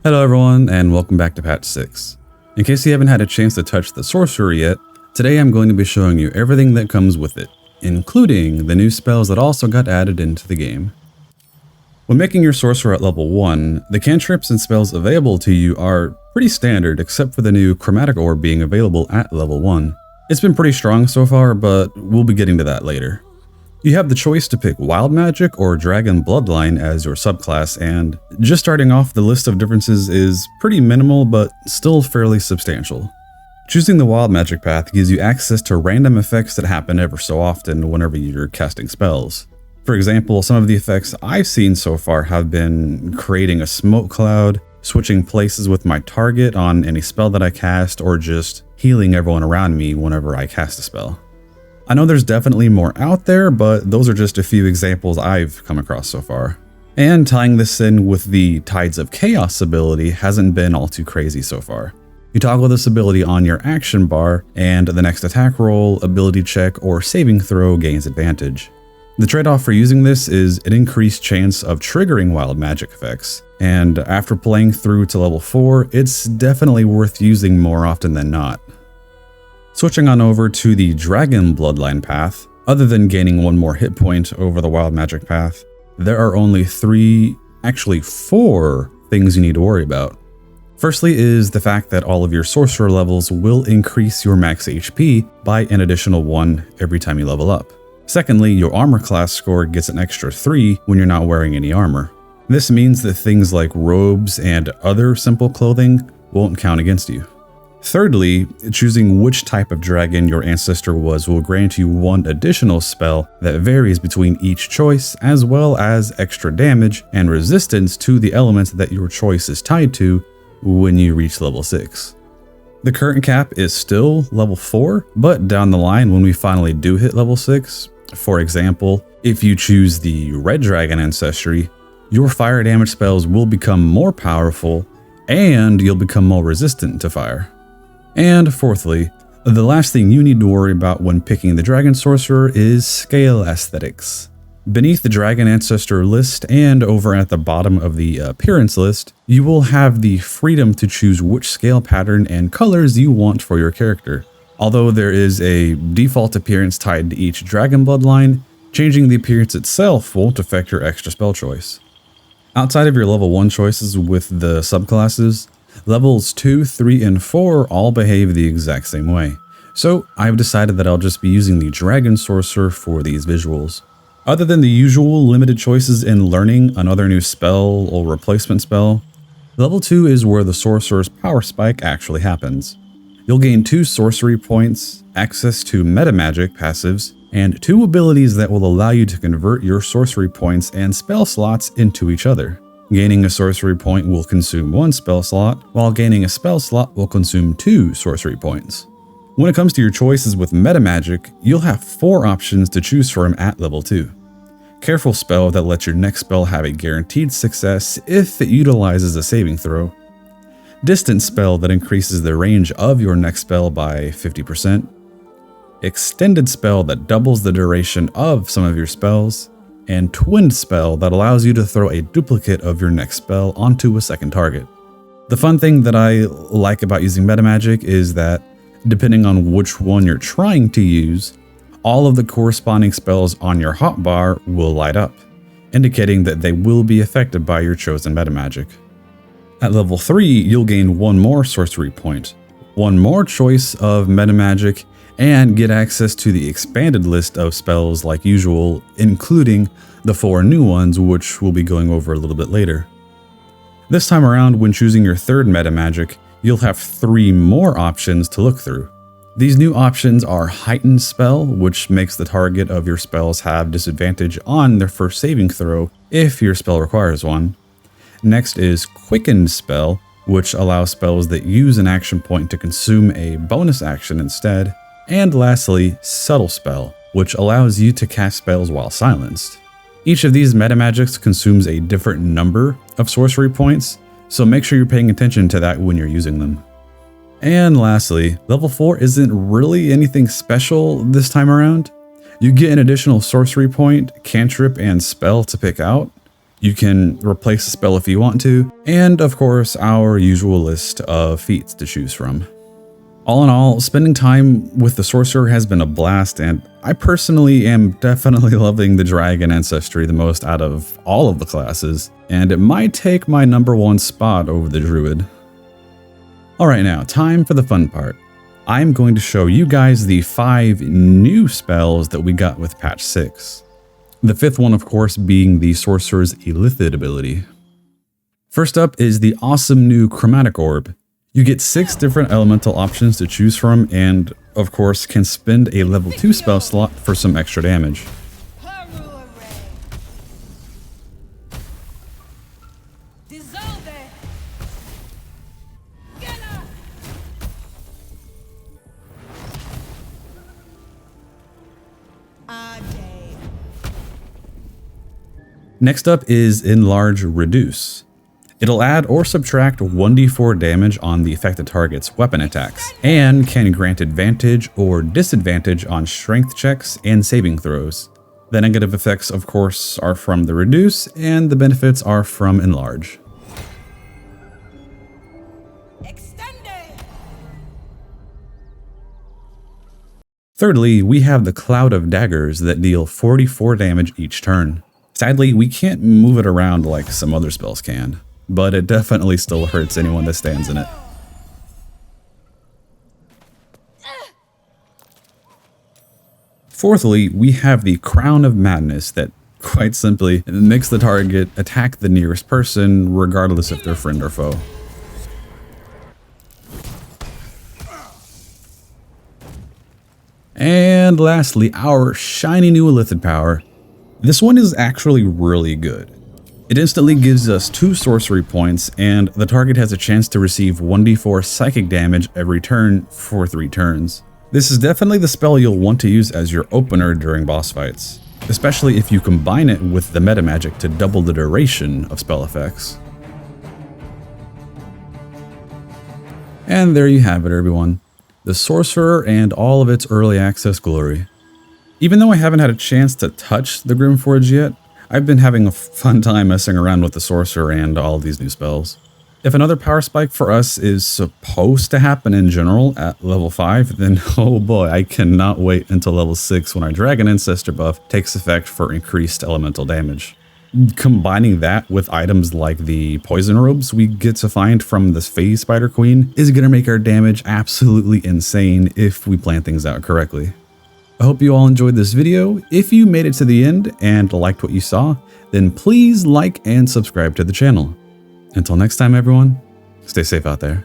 Hello everyone, and welcome back to patch 6. In case you haven't had a chance to touch the Sorcerer yet, today I'm going to be showing you everything that comes with it, including the new spells that also got added into the game. When making your Sorcerer at level 1, the cantrips and spells available to you are pretty standard except for the new Chromatic Orb being available at level 1. It's been pretty strong so far, but we'll be getting to that later. You have the choice to pick Wild Magic or Dragon Bloodline as your subclass, and just starting off, the list of differences is pretty minimal but still fairly substantial. Choosing the Wild Magic path gives you access to random effects that happen ever so often whenever you're casting spells. For example, some of the effects I've seen so far have been creating a smoke cloud, switching places with my target on any spell that I cast, or just healing everyone around me whenever I cast a spell. I know there's definitely more out there, but those are just a few examples I've come across so far. And tying this in with the Tides of Chaos ability hasn't been all too crazy so far. You toggle this ability on your action bar, and the next attack roll, ability check, or saving throw gains advantage. The trade-off for using this is an increased chance of triggering wild magic effects, and after playing through to level 4, it's definitely worth using more often than not. Switching on over to the Dragon Bloodline path, other than gaining one more hit point over the Wild Magic path, there are only 4 things you need to worry about. Firstly is the fact that all of your Sorcerer levels will increase your max HP by an additional 1 every time you level up. Secondly, your armor class score gets an extra 3 when you're not wearing any armor. This means that things like robes and other simple clothing won't count against you. Thirdly, choosing which type of dragon your ancestor was will grant you 1 additional spell that varies between each choice, as well as extra damage and resistance to the elements that your choice is tied to when you reach level 6. The current cap is still level 4, but down the line when we finally do hit level 6, for example, if you choose the Red Dragon ancestry, your fire damage spells will become more powerful and you'll become more resistant to fire. And fourthly, the last thing you need to worry about when picking the Dragon Sorcerer is scale aesthetics. Beneath the Dragon Ancestor list and over at the bottom of the appearance list, you will have the freedom to choose which scale pattern and colors you want for your character. Although there is a default appearance tied to each Dragon Bloodline, changing the appearance itself won't affect your extra spell choice. Outside of your level 1 choices with the subclasses, levels 2, 3, and 4 all behave the exact same way, so I've decided that I'll just be using the Dragon Sorcerer for these visuals. Other than the usual limited choices in learning another new spell or replacement spell, level 2 is where the Sorcerer's power spike actually happens. You'll gain 2 sorcery points, access to meta magic passives, and 2 abilities that will allow you to convert your sorcery points and spell slots into each other. Gaining a sorcery point will consume 1 spell slot, while gaining a spell slot will consume 2 sorcery points. When it comes to your choices with meta magic, you'll have 4 options to choose from at level 2. Careful spell that lets your next spell have a guaranteed success if it utilizes a saving throw. Distance spell that increases the range of your next spell by 50%. Extended spell that doubles the duration of some of your spells. And Twinned spell that allows you to throw a duplicate of your next spell onto a second target. The fun thing that I like about using meta magic is that, depending on which one you're trying to use, all of the corresponding spells on your hotbar will light up, indicating that they will be affected by your chosen meta magic. At level 3, you'll gain 1 more sorcery point, 1 more choice of meta magic, and get access to the expanded list of spells like usual, including the 4 new ones, which we'll be going over a little bit later. This time around, when choosing your 3rd meta magic, you'll have 3 more options to look through. These new options are Heightened Spell, which makes the target of your spells have disadvantage on their first saving throw if your spell requires one. Next is Quickened Spell, which allows spells that use an action point to consume a bonus action instead. And lastly, Subtle Spell, which allows you to cast spells while silenced. Each of these meta magics consumes a different number of sorcery points, so make sure you're paying attention to that when you're using them. And lastly, level 4 isn't really anything special this time around. You get an additional sorcery point, cantrip, and spell to pick out. You can replace a spell if you want to, and of course our usual list of feats to choose from. All in all, spending time with the Sorcerer has been a blast, and I personally am definitely loving the Dragon Ancestry the most out of all of the classes, and it might take my #1 spot over the Druid. Alright, now time for the fun part. I'm going to show you guys the 5 new spells that we got with patch 6. The 5th one, of course, being the Sorcerer's Illithid ability. First up is the awesome new Chromatic Orb. You get 6 different elemental options to choose from, and of course can spend a level 2 spell slot for some extra damage. Next up is Enlarge Reduce. It'll add or subtract 1d4 damage on the affected target's weapon attacks, and can grant advantage or disadvantage on strength checks and saving throws. The negative effects, of course, are from the Reduce, and the benefits are from Enlarge. Thirdly, we have the Cloud of Daggers that deal 44 damage each turn. Sadly, we can't move it around like some other spells can, but it definitely still hurts anyone that stands in it. Fourthly, we have the Crown of Madness that, quite simply, makes the target attack the nearest person regardless if they're friend or foe. And lastly, our shiny new Illithid power. This one is actually really good. It instantly gives us 2 sorcery points, and the target has a chance to receive 1d4 psychic damage every turn for 3 turns. This is definitely the spell you'll want to use as your opener during boss fights, especially if you combine it with the meta magic to double the duration of spell effects. And there you have it, everyone. The Sorcerer and all of its early access glory. Even though I haven't had a chance to touch the Grimforge yet, I've been having a fun time messing around with the Sorcerer and all of these new spells. If another power spike for us is supposed to happen in general at level 5, then oh boy, I cannot wait until level 6 when our Dragon Ancestor buff takes effect for increased elemental damage. Combining that with items like the poison robes we get to find from the Phase Spider Queen is going to make our damage absolutely insane if we plan things out correctly. I hope you all enjoyed this video. If you made it to the end and liked what you saw, then please like and subscribe to the channel. Until next time, everyone, stay safe out there.